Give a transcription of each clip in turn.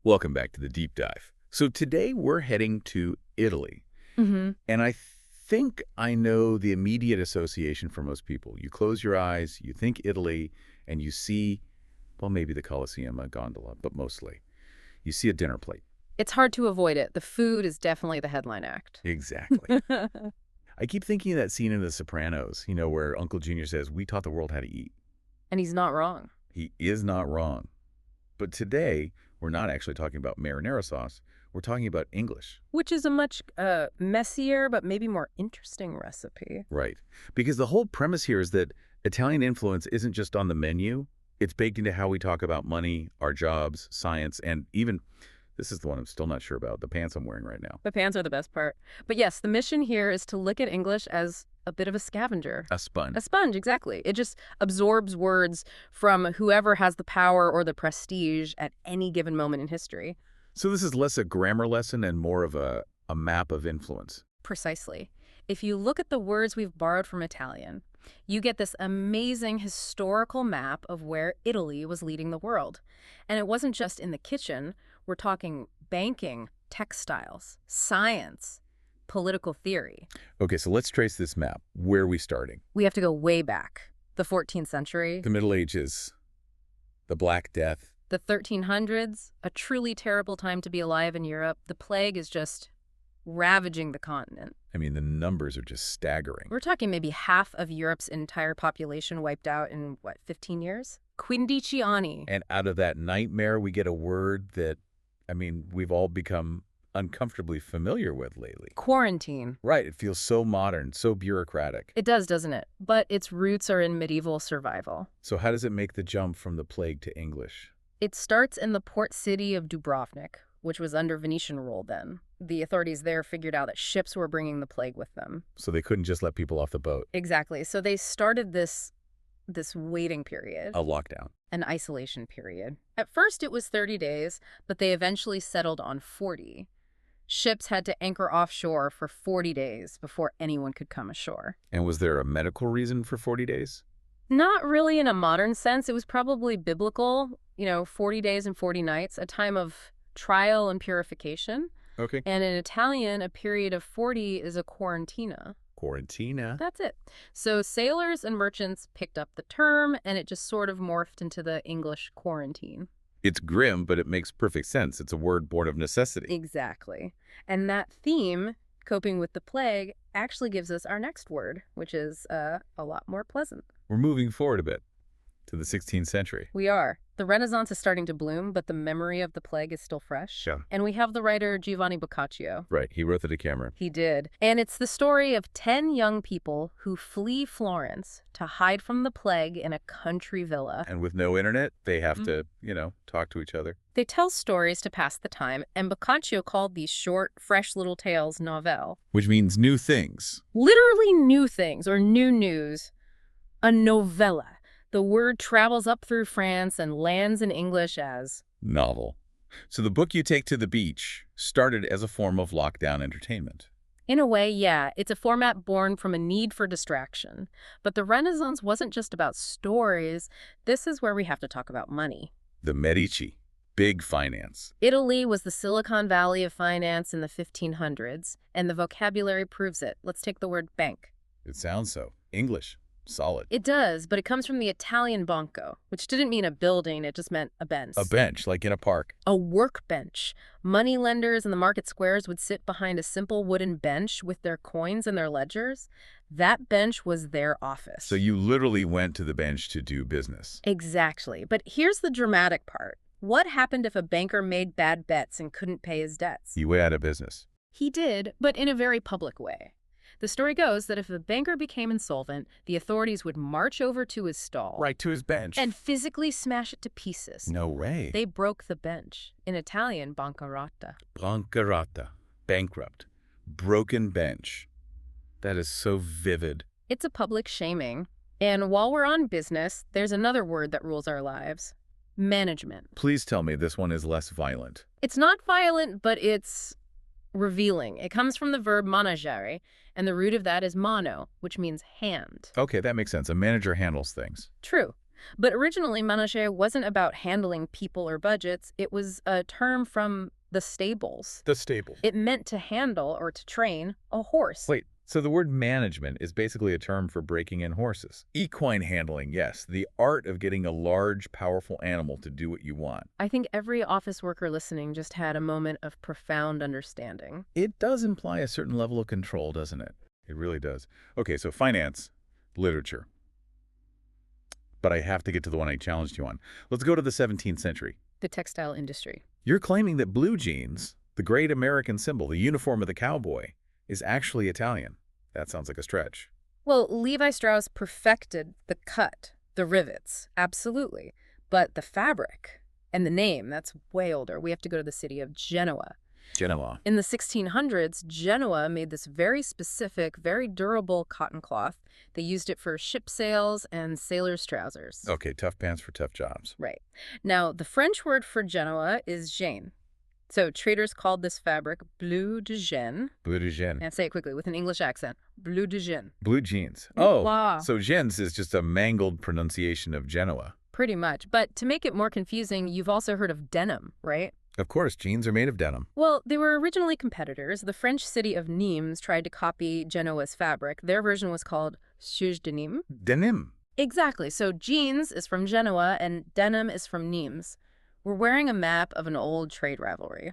Welcome back to the deep dive. So today we're heading to Italy. Mm-hmm. And I think I know the immediate association for most people. You close your eyes, you think Italy, and you see, well, maybe the Colosseum, a gondola, but mostly. You see a dinner plate. It's hard to avoid it. The food is definitely the headline act. Exactly. I keep thinking of that scene in The Sopranos, where Uncle Junior says, "We taught the world how to eat." And he's not wrong. He is not wrong. But today, we're not actually talking about marinara sauce. We're talking about English. Which is a much messier but maybe more interesting recipe. Right. Because the whole premise here is that Italian influence isn't just on the menu. It's baked into how we talk about money, our jobs, science, and even, this is the one I'm still not sure about, the pants I'm wearing right now. The pants are the best part. But yes, the mission here is to look at English as a bit of a scavenger. A sponge. A sponge, exactly. It just absorbs words from whoever has the power or the prestige at any given moment in history. So this is less a grammar lesson and more of a map of influence. Precisely. If you look at the words we've borrowed from Italian, you get this amazing historical map of where Italy was leading the world. And it wasn't just in the kitchen. We're talking banking, textiles, science, political theory. Okay, so let's trace this map. Where are we starting? We have to go way back. The 14th century. The Middle Ages, the Black Death. The 1300s, a truly terrible time to be alive in Europe. The plague is just ravaging the continent. I mean, the numbers are just staggering. We're talking maybe half of Europe's entire population wiped out in, 15 years? Quindici anni. And out of that nightmare, we get a word that, we've all become uncomfortably familiar with lately. Quarantine. Right. It feels so modern, so bureaucratic. It does, doesn't it? But its roots are in medieval survival. So how does it make the jump from the plague to English? It starts in the port city of Dubrovnik, which was under Venetian rule then. The authorities there figured out that ships were bringing the plague with them. So they couldn't just let people off the boat. Exactly. So they started this waiting period. A lockdown. An isolation period. At first it was 30 days, but they eventually settled on 40. Ships had to anchor offshore for 40 days before anyone could come ashore. And was there a medical reason for 40 days? Not really in a modern sense. It was probably biblical, 40 days and 40 nights, a time of trial and purification. Okay. And in Italian, a period of 40 is a quarantina. Quarantina. That's it. So sailors and merchants picked up the term, and it just sort of morphed into the English quarantine. It's grim, but it makes perfect sense. It's a word born of necessity. Exactly. And that theme, coping with the plague, actually gives us our next word, which is a lot more pleasant. We're moving forward a bit to the 16th century. We are. The Renaissance is starting to bloom, but the memory of the plague is still fresh. Yeah. And we have the writer Giovanni Boccaccio. Right. He wrote the Decameron. He did. And it's the story of 10 young people who flee Florence to hide from the plague in a country villa. And with no internet, they have to, talk to each other. They tell stories to pass the time, and Boccaccio called these short, fresh little tales novelle. Which means new things. Literally new things, or new news. A novella. The word travels up through France and lands in English as novel. So the book you take to the beach started as a form of lockdown entertainment. In a way, yeah. It's a format born from a need for distraction. But the Renaissance wasn't just about stories. This is where we have to talk about money. The Medici. Big finance. Italy was the Silicon Valley of finance in the 1500s, and the vocabulary proves it. Let's take the word bank. It sounds so. English. Solid. It does, but it comes from the Italian banco, which didn't mean a building, it just meant a bench. A bench, like in a park. A workbench. Money lenders in the market squares would sit behind a simple wooden bench with their coins and their ledgers. That bench was their office. So you literally went to the bench to do business. Exactly. But here's the dramatic part. What happened if a banker made bad bets and couldn't pay his debts? He went out of business. He did, but in a very public way. The story goes that if a banker became insolvent, the authorities would march over to his stall. Right to his bench. And physically smash it to pieces. No way. They broke the bench. In Italian, bancarotta. Bancarotta. Bankrupt. Broken bench. That is so vivid. It's a public shaming. And while we're on business, there's another word that rules our lives. Management. Please tell me this one is less violent. It's not violent, but it's revealing. It comes from the verb managere, and the root of that is mano, which means hand. Okay, that makes sense. A manager handles things. True. But originally, manager wasn't about handling people or budgets. It was a term from the stables. The stable. It meant to handle or to train a horse. Wait, so the word management is basically a term for breaking in horses. Equine handling, yes, the art of getting a large, powerful animal to do what you want. I think every office worker listening just had a moment of profound understanding. It does imply a certain level of control, doesn't it? It really does. Okay, so finance, literature. But I have to get to the one I challenged you on. Let's go to the 17th century. The textile industry. You're claiming that blue jeans, the great American symbol, the uniform of the cowboy, is actually Italian. That sounds like a stretch. Well, Levi Strauss perfected the cut, the rivets, absolutely. But the fabric and the name, that's way older. We have to go to the city of Genoa. Genoa. In the 1600s, Genoa made this very specific, very durable cotton cloth. They used it for ship sails and sailors' trousers. Okay, tough pants for tough jobs. Right. Now, the French word for Genoa is Gêne. So traders called this fabric bleu de Gêne. Bleu de jean. And say it quickly with an English accent. Bleu de Gêne. Blue jeans. Oh, Wow. so gens is just a mangled pronunciation of Genoa. Pretty much. But to make it more confusing, you've also heard of denim, right? Of course, jeans are made of denim. Well, they were originally competitors. The French city of Nîmes tried to copy Genoa's fabric. Their version was called souche de Nîmes. Denim. Exactly. So jeans is from Genoa and denim is from Nîmes. We're wearing a map of an old trade rivalry.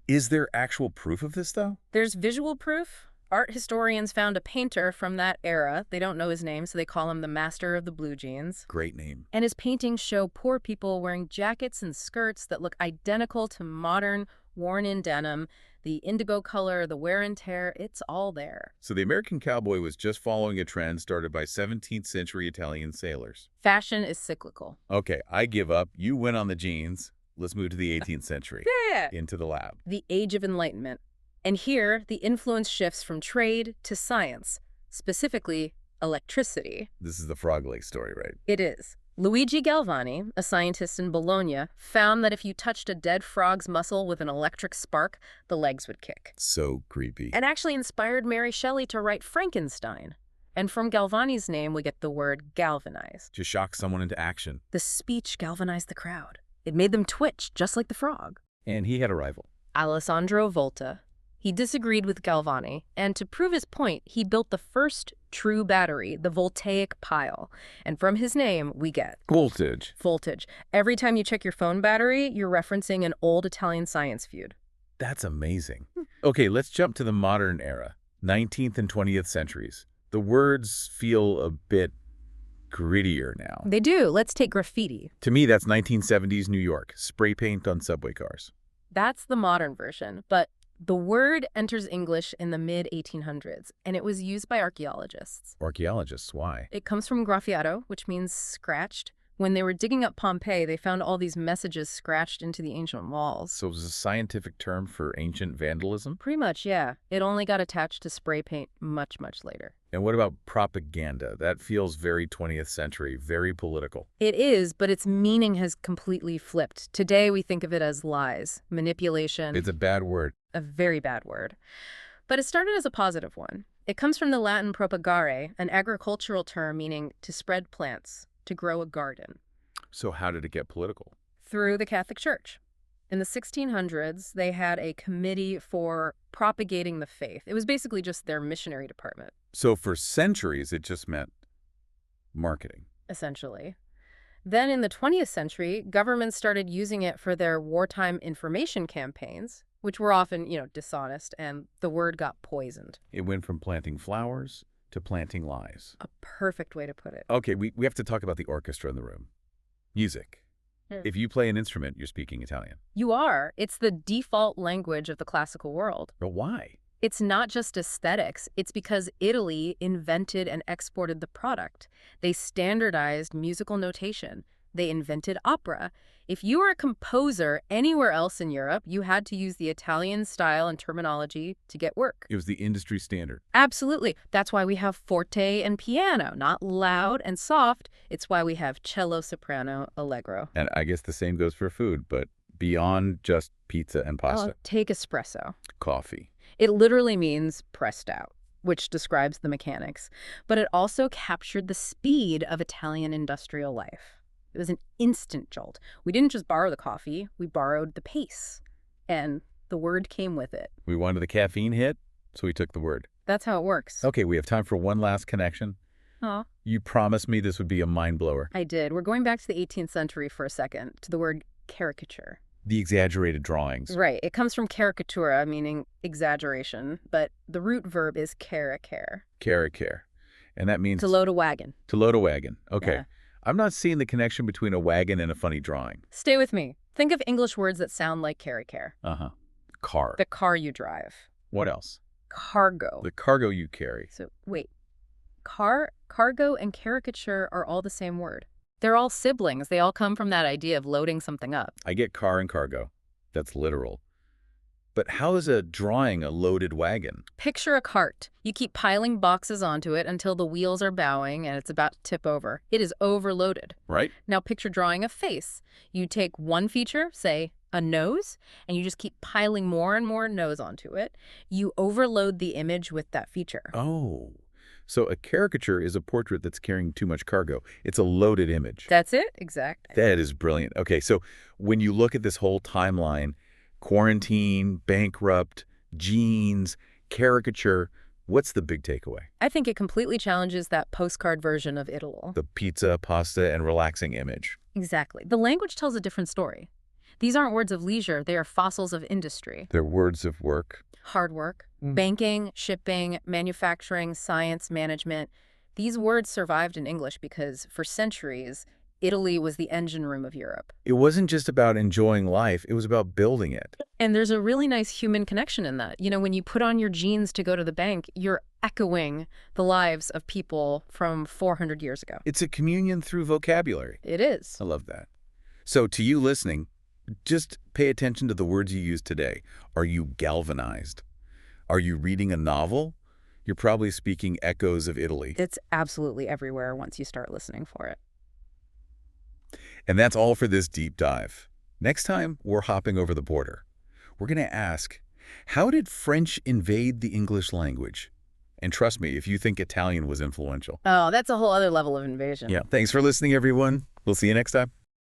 Is there actual proof of this, though? There's visual proof. Art historians found a painter from that era. They don't know his name, so they call him the master of the blue jeans. Great name. And his paintings show poor people wearing jackets and skirts that look identical to modern, worn-in denim. The indigo color, the wear and tear, it's all there. So the American cowboy was just following a trend started by 17th century Italian sailors. Fashion is cyclical. Okay, I give up. You win on the jeans. Let's move to the 18th century. Yeah. Into the lab. The Age of Enlightenment. And here, the influence shifts from trade to science, specifically electricity. This is the Frog Lake story, right? It is. Luigi Galvani, a scientist in Bologna, found that if you touched a dead frog's muscle with an electric spark, the legs would kick. So creepy. And actually inspired Mary Shelley to write Frankenstein. And from Galvani's name, we get the word galvanize. To shock someone into action. The speech galvanized the crowd. It made them twitch, just like the frog. And he had a rival. Alessandro Volta. He disagreed with Galvani, and to prove his point, he built the first true battery, the voltaic pile. And from his name, we get Voltage. voltage. Every time you check your phone battery, you're referencing an old Italian science feud. That's amazing. Okay, let's jump to the modern era, 19th and 20th centuries. The words feel a bit grittier now. They do. Let's take graffiti. To me, that's 1970s New York, spray paint on subway cars. That's the modern version, but the word enters English in the mid-1800s, and it was used by archaeologists. Archaeologists, why? It comes from graffiato, which means scratched. When they were digging up Pompeii, they found all these messages scratched into the ancient walls. So it was a scientific term for ancient vandalism? Pretty much, yeah. It only got attached to spray paint much, much later. And what about propaganda? That feels very 20th century, very political. It is, but its meaning has completely flipped. Today, we think of it as lies, manipulation. It's a bad word. A very bad word. But it started as a positive one. It comes from the Latin propagare, an agricultural term meaning to spread plants, to grow a garden. So how did it get political? Through the Catholic Church. In the 1600s, they had a committee for propagating the faith. It was basically just their missionary department. So for centuries, it just meant marketing. Essentially. Then in the 20th century, governments started using it for their wartime information campaigns, which were often, dishonest, and the word got poisoned. It went from planting flowers to planting lies. A perfect way to put it. Okay, we have to talk about the orchestra in the room. Music. If you play an instrument, you're speaking Italian. You are. It's the default language of the classical world. But why? It's not just aesthetics. It's because Italy invented and exported the product. They standardized musical notation. They invented opera. If you were a composer anywhere else in Europe, you had to use the Italian style and terminology to get work. It was the industry standard. Absolutely. That's why we have forte and piano, not loud and soft. It's why we have cello, soprano, allegro. And I guess the same goes for food, but beyond just pizza and pasta. Take espresso. Coffee. It literally means pressed out, which describes the mechanics. But it also captured the speed of Italian industrial life. It was an instant jolt. We didn't just borrow the coffee, we borrowed the pace. And the word came with it. We wanted the caffeine hit, so we took the word. That's how it works. Okay, we have time for one last connection. Aw. You promised me this would be a mind blower. I did. We're going back to the 18th century for a second, to the word caricature. The exaggerated drawings. Right. It comes from caricatura, meaning exaggeration, but the root verb is caricare. Caricare. And that means... To load a wagon. To load a wagon. Okay. Yeah. I'm not seeing the connection between a wagon and a funny drawing. Stay with me. Think of English words that sound like caricare. Uh-huh. Car. The car you drive. What else? Cargo. The cargo you carry. So, wait. Cargo, and caricature are all the same word. They're all siblings. They all come from that idea of loading something up. I get car and cargo. That's literal. But how is a drawing a loaded wagon? Picture a cart. You keep piling boxes onto it until the wheels are bowing and it's about to tip over. It is overloaded. Right? Now picture drawing a face. You take one feature, say a nose, and you just keep piling more and more nose onto it. You overload the image with that feature. Oh. So a caricature is a portrait that's carrying too much cargo. It's a loaded image. That's it? Exactly. That is brilliant. Okay, so when you look at this whole timeline, quarantine, bankrupt, jeans, caricature, what's the big takeaway? I think it completely challenges that postcard version of Italy. The pizza, pasta, and relaxing image. Exactly. The language tells a different story. These aren't words of leisure. They are fossils of industry. They're words of work. Hard work. Banking, shipping, manufacturing, science, management. These words survived in English because, for centuries, Italy was the engine room of Europe. It wasn't just about enjoying life. It was about building it. And there's a really nice human connection in that. You know, when you put on your jeans to go to the bank, you're echoing the lives of people from 400 years ago. It's a communion through vocabulary. It is. I love that. So to you listening, just pay attention to the words you use today. Are you galvanized? Are you reading a novel? You're probably speaking echoes of Italy. It's absolutely everywhere once you start listening for it. And that's all for this deep dive. Next time, we're hopping over the border. We're going to ask, how did French invade the English language? And trust me, if you think Italian was influential. Oh, that's a whole other level of invasion. Yeah. Thanks for listening, everyone. We'll see you next time.